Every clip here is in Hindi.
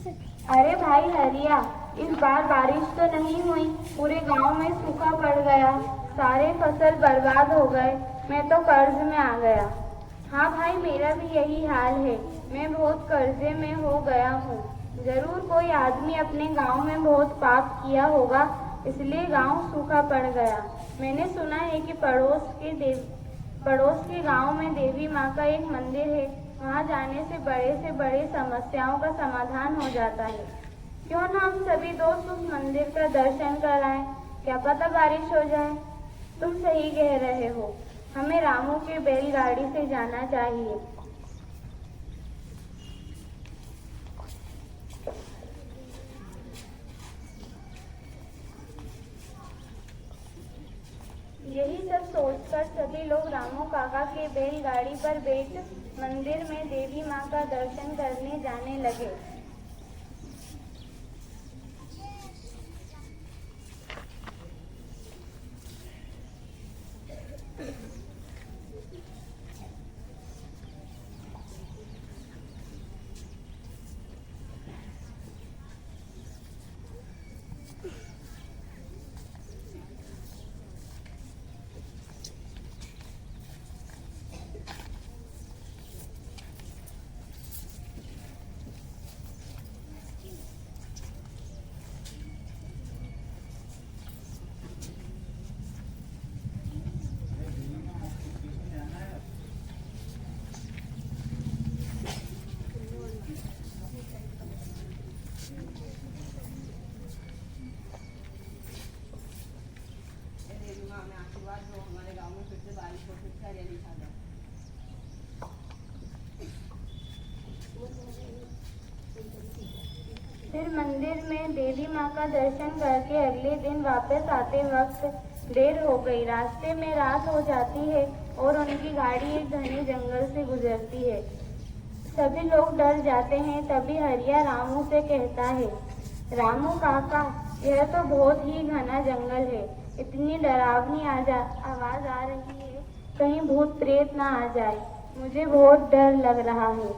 अरे भाई हरिया, इस बार बारिश तो नहीं हुई, पूरे गांव में सूखा पड़ गया, सारे फसल बर्बाद हो गए, मैं तो कर्ज में आ गया। हाँ भाई, मेरा भी यही हाल है, मैं बहुत कर्जे में हो गया हूँ। जरूर कोई आदमी अपने गांव में बहुत पाप किया होगा, इसलिए गांव सूखा पड़ गया। मैंने सुना है कि पड़ोस के गांव में देवी माँ का एक मंदिर है, वहाँ जाने से बड़े समस्याओं का समाधान हो जाता है। क्यों ना हम सभी दोस्त उस मंदिर का दर्शन कर आए, क्या पता बारिश हो जाए। तुम सही कह रहे हो, हमें रामू के बैलगाड़ी से जाना चाहिए। यही सब सोचकर सभी लोग रामू काका के बैलगाड़ी पर बैठ मंदिर में देवी माँ का दर्शन करने जाने लगे। फिर मंदिर में देवी माँ का दर्शन करके अगले दिन वापस आते वक्त देर हो गई। रास्ते में रात हो जाती है और उनकी गाड़ी एक घने जंगल से गुजरती है। सभी लोग डर जाते हैं। तभी हरिया रामू से कहता है, रामू काका, यह तो बहुत ही घना जंगल है, इतनी डरावनी आवाज आ रही है, कहीं भूत प्रेत ना आ जाए, मुझे बहुत डर लग रहा है।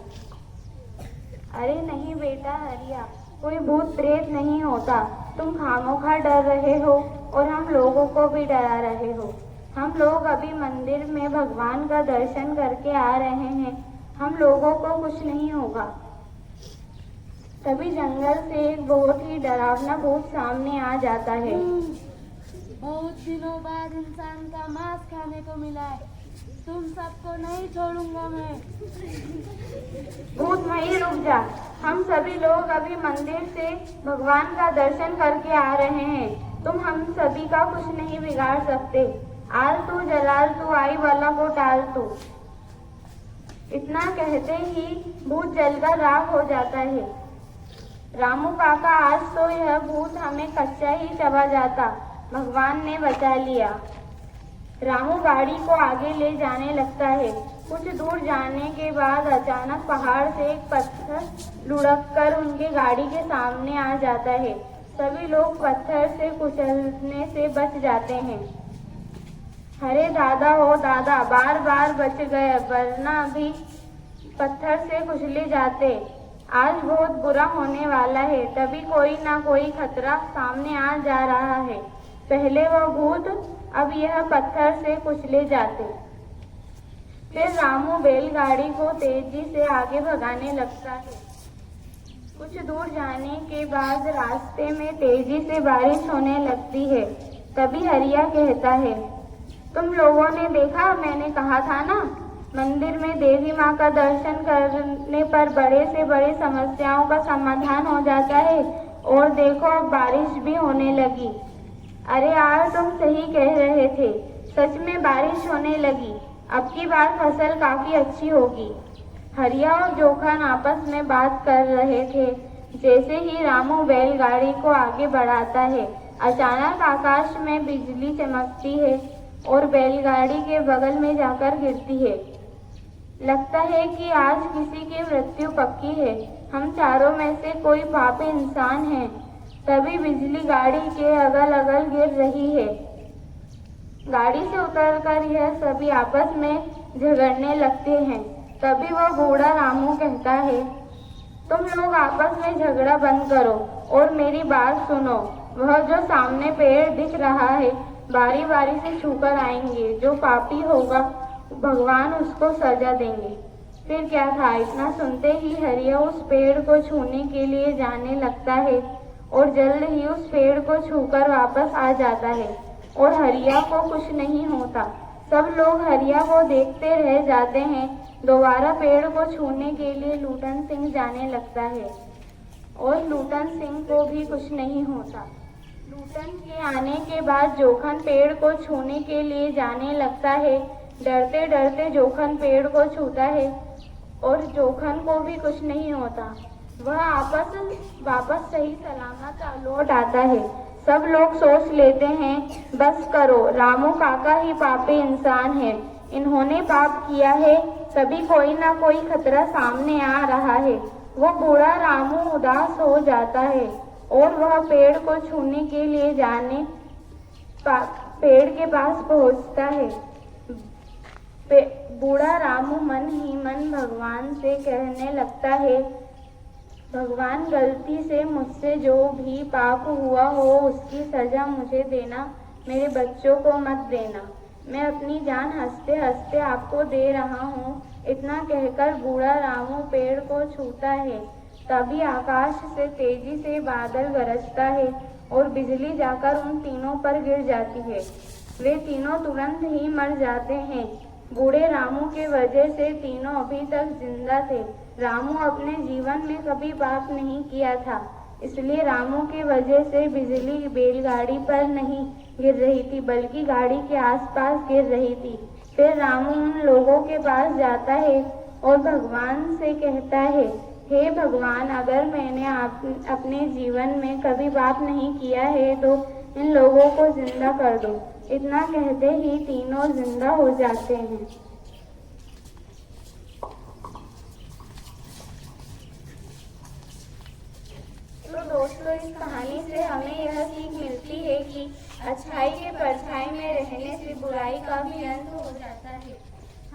अरे नहीं बेटा हरिया, कोई भूत प्रेत नहीं होता, तुम खामोखा डर रहे हो और हम लोगों को भी डरा रहे हो। हम लोग अभी मंदिर में भगवान का दर्शन करके आ रहे हैं, हम लोगों को कुछ नहीं होगा। तभी जंगल से एक बहुत ही डरावना भूत सामने आ जाता है। बहुत दिनों बाद इंसान का मांस खाने को मिला है, तुम सबको नहीं छोड़ूंगा मैं। भूत वहीं रुक जा, हम सभी लोग अभी मंदिर से भगवान का दर्शन करके आ रहे हैं, तुम हम सभी का कुछ नहीं बिगाड़ सकते। आलतू जलालतू आई वाला को टालतू। इतना कहते ही भूत जलकर राख हो जाता है। रामू काका, आज तो यह भूत हमें कच्चा ही चबा जाता, भगवान ने बचा लिया। रामू गाड़ी को आगे ले जाने लगता है। कुछ दूर जाने के बाद अचानक पहाड़ से एक पत्थर लुढ़क कर उनके गाड़ी के सामने आ जाता है। सभी लोग पत्थर से कुचलने से बच जाते हैं। अरे दादा हो दादा, बार बार बच गए, वरना भी पत्थर से कुचले जाते। आज बहुत बुरा होने वाला है। तभी कोई ना कोई खतरा सामने आ जा रहा है। पहले वह भूत, अब यह पत्थर से कुचले जाते। फिर रामू बैलगाड़ी को तेजी से आगे भगाने लगता है। कुछ दूर जाने के बाद रास्ते में तेजी से बारिश होने लगती है। तभी हरिया कहता है, तुम लोगों ने देखा, मैंने कहा था ना, मंदिर में देवी माँ का दर्शन करने पर बड़े से बड़े समस्याओं का समाधान हो जाता है। और देखो, अब बारिश भी होने लगी। अरे यार, तुम सही कह रहे थे, सच में बारिश होने लगी। अब की बार फसल काफी अच्छी होगी। हरिया और जोखन आपस में बात कर रहे थे। जैसे ही रामू बैलगाड़ी को आगे बढ़ाता है, अचानक आकाश में बिजली चमकती है और बैलगाड़ी के बगल में जाकर गिरती है। लगता है कि आज किसी की मृत्यु पक्की है। हम चारों में से कोई पापी इंसान है। तभी बिजली गाड़ी के अगल अगल गिर रही है। गाड़ी से उतरकर यह सभी आपस में झगड़ने लगते हैं। तभी वह बूढ़ा रामू कहता है, तुम लोग आपस में झगड़ा बंद करो और मेरी बात सुनो। वह जो सामने पेड़ दिख रहा है बारी बारी से छूकर आएंगे। जो पापी होगा भगवान उसको सजा देंगे। फिर क्या था, इतना सुनते ही हरिया उस पेड़ को छूने के लिए जाने लगता है और जल्द ही उस पेड़ को छूकर वापस आ जाता है और हरिया को कुछ नहीं होता। सब लोग हरिया को देखते रह जाते हैं। दोबारा पेड़ को छूने के लिए लूटन सिंह जाने लगता है और लूटन सिंह को भी कुछ नहीं होता। लूटन के आने के बाद जोखन पेड़ को छूने के लिए जाने लगता है। डरते डरते जोखन पेड़ को छूता है और जोखन को भी कुछ नहीं होता। वह वापस सही सलामत लौट आता है। सब लोग सोच लेते हैं, बस करो, रामू काका ही पापी इंसान है। इन्होंने पाप किया है, तभी कोई ना कोई खतरा सामने आ रहा है। वो बूढ़ा रामू उदास हो जाता है और वह पेड़ को छूने के लिए पेड़ के पास पहुंचता है। बूढ़ा रामू मन ही मन भगवान से कहने लगता है, भगवान गलती से मुझसे जो भी पाप हुआ हो उसकी सजा मुझे देना, मेरे बच्चों को मत देना। मैं अपनी जान हंसते हंसते आपको दे रहा हूँ। इतना कहकर बूढ़ा रामू पेड़ को छूता है। तभी आकाश से तेजी से बादल गरजता है और बिजली जाकर उन तीनों पर गिर जाती है। वे तीनों तुरंत ही मर जाते हैं। बूढ़े रामू के वजह से तीनों अभी तक जिंदा थे। रामू अपने जीवन में कभी पाप नहीं किया था, इसलिए रामू के वजह से बिजली बैलगाड़ी पर नहीं गिर रही थी बल्कि गाड़ी के आसपास गिर रही थी। फिर रामू उन लोगों के पास जाता है और भगवान से कहता है, हे भगवान, अगर मैंने अपने जीवन में कभी पाप नहीं किया है तो इन लोगों को जिंदा कर दो। इतना कहते ही तीनों जिंदा हो जाते हैं। तो दोस्तों, इस कहानी से हमें यह सीख मिलती है कि अच्छाई के परछाई में रहने से बुराई का भी अंत हो जाता है।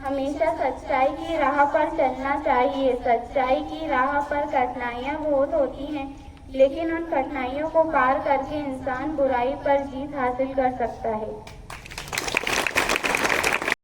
हमेशा सच्चाई की राह पर चलना चाहिए। सच्चाई की राह पर कठिनाइयाँ बहुत होती हैं, लेकिन उन कठिनाइयों को पार करके इंसान बुराई पर जीत हासिल कर सकता है।